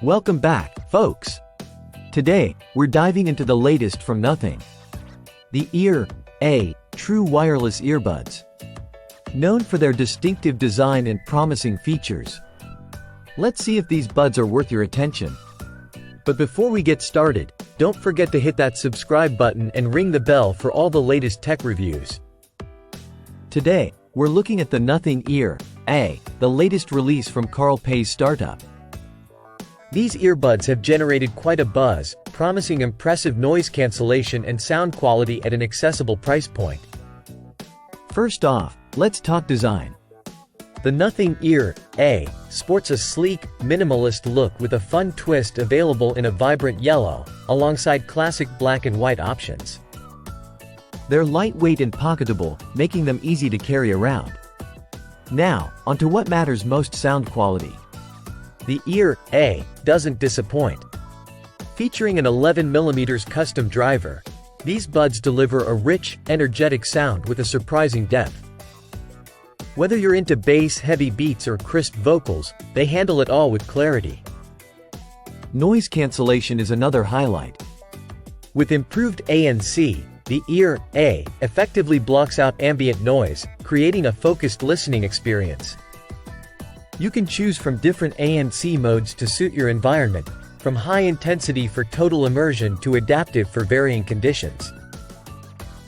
Welcome back, folks. Today, we're diving into the latest from Nothing. The Ear A True Wireless Earbuds. Known for their distinctive design and promising features. Let's see if these buds are worth your attention. But before we get started, don't forget to hit that subscribe button and ring the bell for all the latest tech reviews. Today, we're looking at the Nothing Ear A, the latest release from Carl Pei's startup. These earbuds have generated quite a buzz, promising impressive noise cancellation and sound quality at an accessible price point. First off, let's talk design. The Nothing Ear A sports a sleek, minimalist look with a fun twist available in a vibrant yellow, alongside classic black and white options. They're lightweight and pocketable, making them easy to carry around. Now, onto what matters most: sound quality. The Ear A doesn't disappoint. Featuring an 11mm custom driver, these buds deliver a rich, energetic sound with a surprising depth. Whether you're into bass-heavy beats or crisp vocals, they handle it all with clarity. Noise cancellation is another highlight. With improved ANC, the Ear A effectively blocks out ambient noise, creating a focused listening experience. You can choose from different ANC modes to suit your environment, from high intensity for total immersion to adaptive for varying conditions.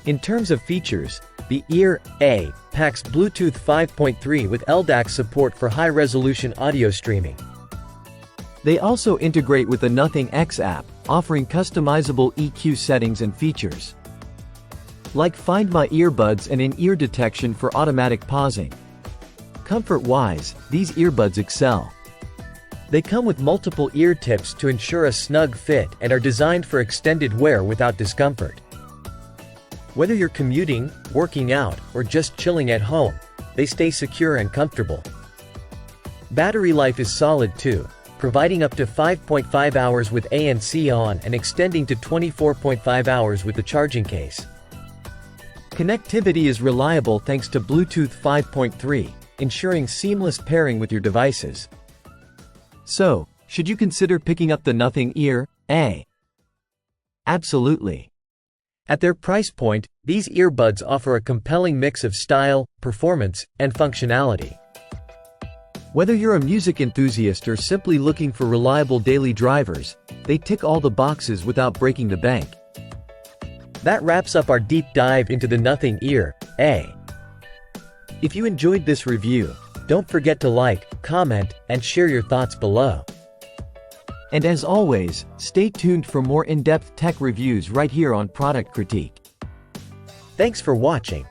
In terms of features, the Ear A packs Bluetooth 5.3 with LDAC support for high-resolution audio streaming. They also integrate with the Nothing X app, offering customizable EQ settings and features, like Find My Earbuds and in-ear detection for automatic pausing. Comfort-wise, these earbuds excel. They come with multiple ear tips to ensure a snug fit and are designed for extended wear without discomfort. Whether you're commuting, working out, or just chilling at home, they stay secure and comfortable. Battery life is solid too, providing up to 5.5 hours with ANC on and extending to 24.5 hours with the charging case. Connectivity is reliable thanks to Bluetooth 5.3, ensuring seamless pairing with your devices. So, should you consider picking up the Nothing Ear A? Absolutely. At their price point, these earbuds offer a compelling mix of style, performance, and functionality. Whether you're a music enthusiast or simply looking for reliable daily drivers, they tick all the boxes without breaking the bank. That wraps up our deep dive into the Nothing Ear A. If you enjoyed this review, don't forget to like, comment, and share your thoughts below. And as always, stay tuned for more in-depth tech reviews right here on Product Critique. Thanks for watching.